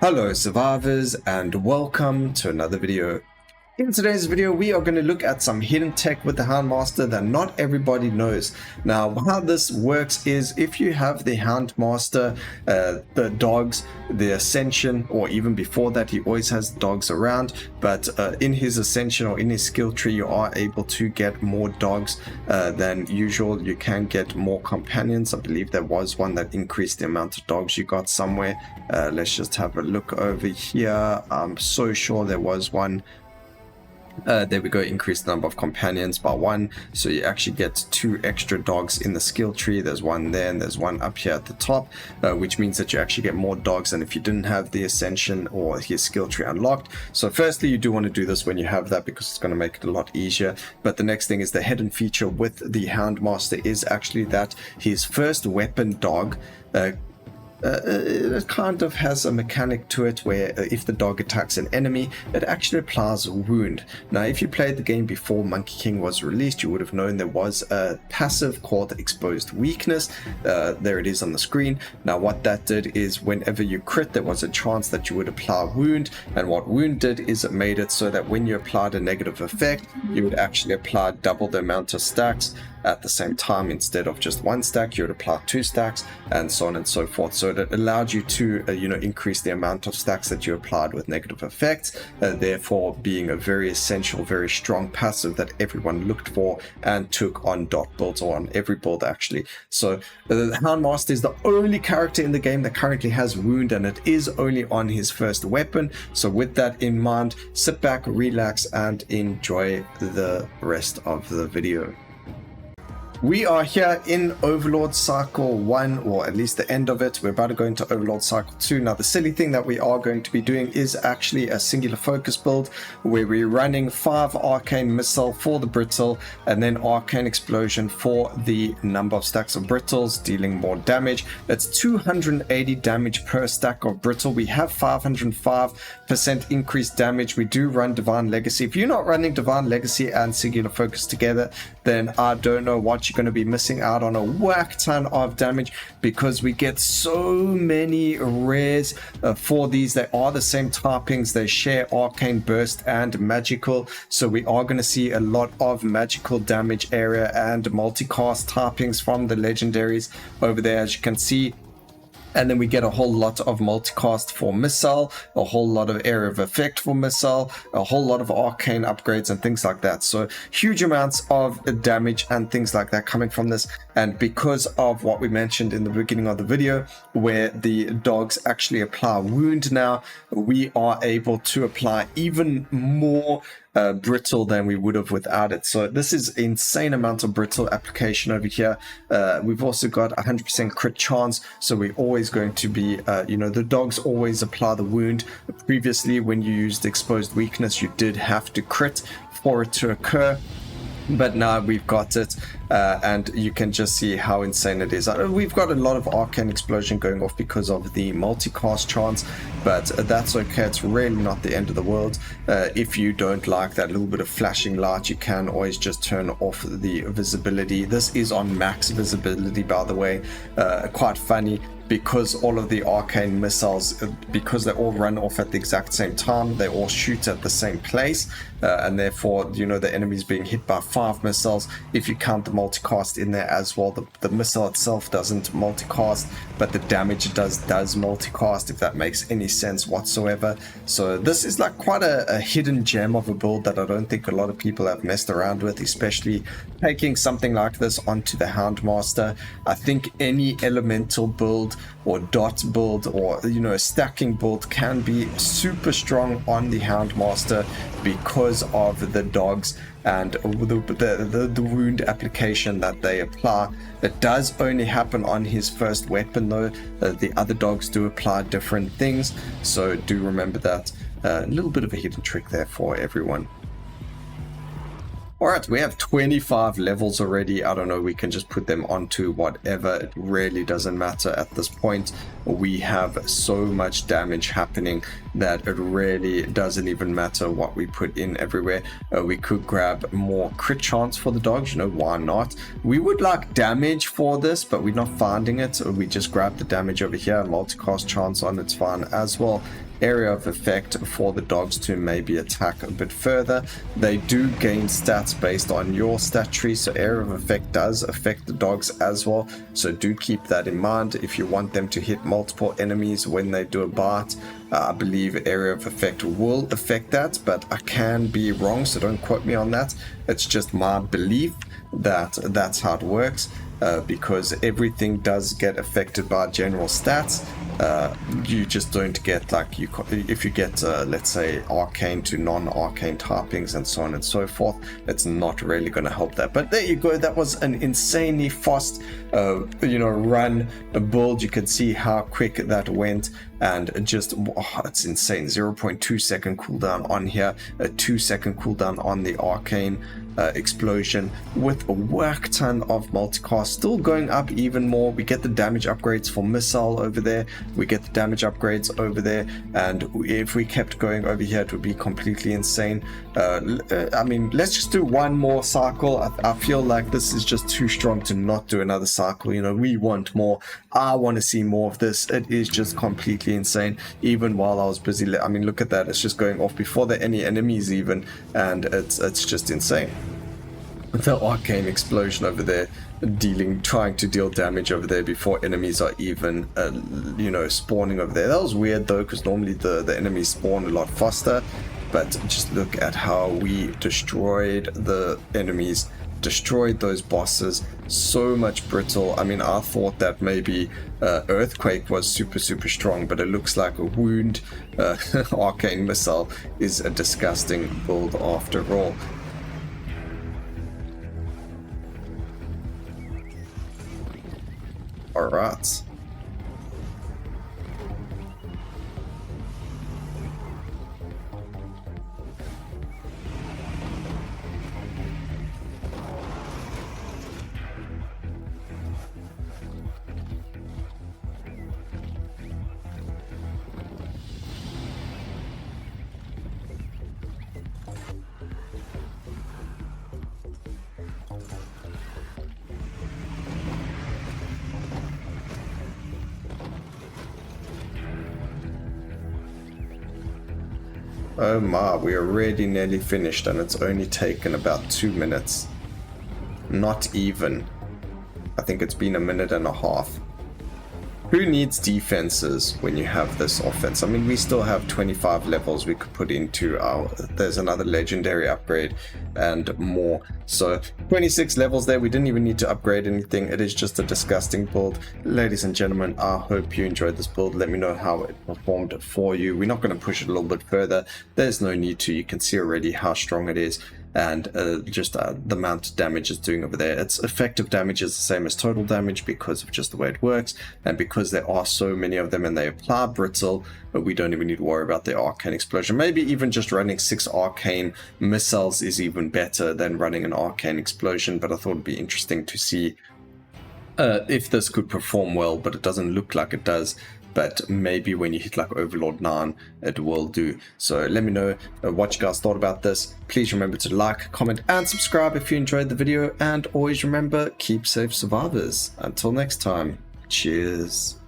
Hello survivors and welcome to another video. In today's video we are going to look at some hidden tech with the Houndmaster that not everybody knows. Now how this works is if you have the Houndmaster, the dogs, the Ascension, or even before that he always has dogs around, but in his Ascension or in his skill tree you are able to get more dogs than usual. You can get more companions. I believe there was one that increased the amount of dogs you got somewhere. Let's just have a look over here. I'm so sure there was one. There we go, increase the number of companions by 1, so you actually get 2 extra dogs in the skill tree. There's one there and there's one up here at the top, which means that you actually get more dogs than if you didn't have the Ascension or his skill tree unlocked. So firstly, you do want to do this when you have that because it's going to make it a lot easier. But the next thing is the hidden feature with the Houndmaster is actually that his first weapon dog it kind of has a mechanic to it where if the dog attacks an enemy, it actually applies a wound. Now if you played the game before Monkey King was released, you would have known there was a passive called exposed weakness. There it is on the screen. Now what that did is whenever you crit, there was a chance that you would apply wound, and what wound did is it made it so that when you applied a negative effect, you would actually apply double the amount of stacks at the same time. Instead of just 1 stack, you would apply 2 stacks, and so on and so forth. So that allowed you to increase the amount of stacks that you applied with negative effects, therefore being a very essential, very strong passive that everyone looked for and took on dot builds, or on every build actually. So the Houndmaster is the only character in the game that currently has wound, and it is only on his first weapon. So with that in mind, sit back, relax, and enjoy the rest of the video. We are here in Overlord Cycle 1, or at least the end of it. We're about to go into Overlord Cycle 2. Now the silly thing that we are going to be doing is actually a singular focus build where we're running 5 Arcane Missile for the Brittle and then Arcane Explosion for the number of stacks of Brittles, dealing more damage. It's 280 damage per stack of Brittle. We have 505% increased damage. We do run Divine Legacy. If you're not running Divine Legacy and singular focus together, then I don't know what you're going to be missing out on. A whack ton of damage, because we get so many rares for these. They are the same typings, they share Arcane Burst and Magical, so we are going to see a lot of magical damage area and multicast typings from the legendaries over there, as you can see. And then we get a whole lot of multicast for Missile, a whole lot of area of effect for Missile, a whole lot of arcane upgrades and things like that. So huge amounts of damage and things like that coming from this. And because of what we mentioned in the beginning of the video, where the dogs actually apply wound now, we are able to apply even more brittle than we would have without it. So this is insane amount of brittle application over here. We've also got 100% crit chance, so we're always going to be the dogs always apply the wound. Previously when you used exposed weakness, you did have to crit for it to occur, but now we've got it, and you can just see how insane it is. We've got a lot of Arcane Explosion going off because of the multicast chance, but that's okay. It's really not the end of the world. If you don't like that little bit of flashing light, you can always just turn off the visibility. This is on max visibility, by the way. Quite funny, because all of the arcane missiles, because they all run off at the exact same time, they all shoot at the same place, and therefore the enemy's being hit by 5 missiles. If you count the multicast in there as well, the missile itself doesn't multicast, but the damage it does multicast, if that makes any sense whatsoever. So this is like quite a hidden gem of a build that I don't think a lot of people have messed around with, especially taking something like this onto the Houndmaster. I think any elemental build or dot build or a stacking build can be super strong on the Houndmaster because of the dogs and the wound application that they apply. It does only happen on his first weapon though. The other dogs do apply different things, so do remember that. A little bit of a hidden trick there for everyone. Alright, we have 25 levels already. I don't know, we can just put them onto whatever. It really doesn't matter at this point. We have so much damage happening that it really doesn't even matter what we put in everywhere. We could grab more crit chance for the dogs, why not? We would like damage for this, but we're not finding it. So we just grab the damage over here. Multicast chance on it's fine as well. area of effect for the dogs to maybe attack a bit further. They do gain stats based on your stat tree, so area of effect does affect the dogs as well, so do keep that in mind. If you want them to hit multiple enemies when they do a bite, I believe area of effect will affect that, but I can be wrong, so don't quote me on that. It's just my belief that that's how it works, because everything does get affected by general stats. You just don't get, like, if you get let's say arcane to non-arcane typings and so on and so forth, it's not really going to help that. But there you go, that was an insanely fast run build. You can see how quick that went, and just it's insane. 0.2 second cooldown on here, a 2 second cooldown on the arcane explosion, with a work ton of multicast, still going up even more. We get the damage upgrades for missile over there, we get the damage upgrades over there, and if we kept going over here, it would be completely insane. I mean, let's just do one more cycle. I feel like this is just too strong to not do another cycle. You know, we want more. I want to see more of this. It is just completely insane. Even while I was busy, I mean, look at that, it's just going off before there are any enemies even, and it's just insane. The arcane explosion over there, trying to deal damage over there before enemies are even spawning over there. That was weird though, because normally the enemies spawn a lot faster, but just look at how we destroyed the enemies, destroyed those bosses. So much brittle. I mean, I thought that maybe earthquake was super strong, but it looks like a wound. Arcane missile is a disgusting build after all. All right. Oh my, we're already nearly finished, and it's only taken about 2 minutes. Not even. I think it's been a minute and a half. Who needs defenses when you have this offense? I mean, we still have 25 levels we could put into our... There's another legendary upgrade and more. So 26 levels there. We didn't even need to upgrade anything. It is just a disgusting build. Ladies and gentlemen, I hope you enjoyed this build. Let me know how it performed for you. We're not going to push it a little bit further. There's no need to. You can see already how strong it is, and just the amount of damage it's doing over there. Its effective damage is the same as total damage because of just the way it works, and because there are so many of them and they apply brittle, but we don't even need to worry about the arcane explosion. Maybe even just running 6 arcane missiles is even better than running an arcane explosion, but I thought it'd be interesting to see if this could perform well, but it doesn't look like it does. But maybe when you hit like Overlord 9, it will do. So let me know what you guys thought about this. Please remember to like, comment, and subscribe if you enjoyed the video. And always remember, keep safe, survivors. Until next time, cheers.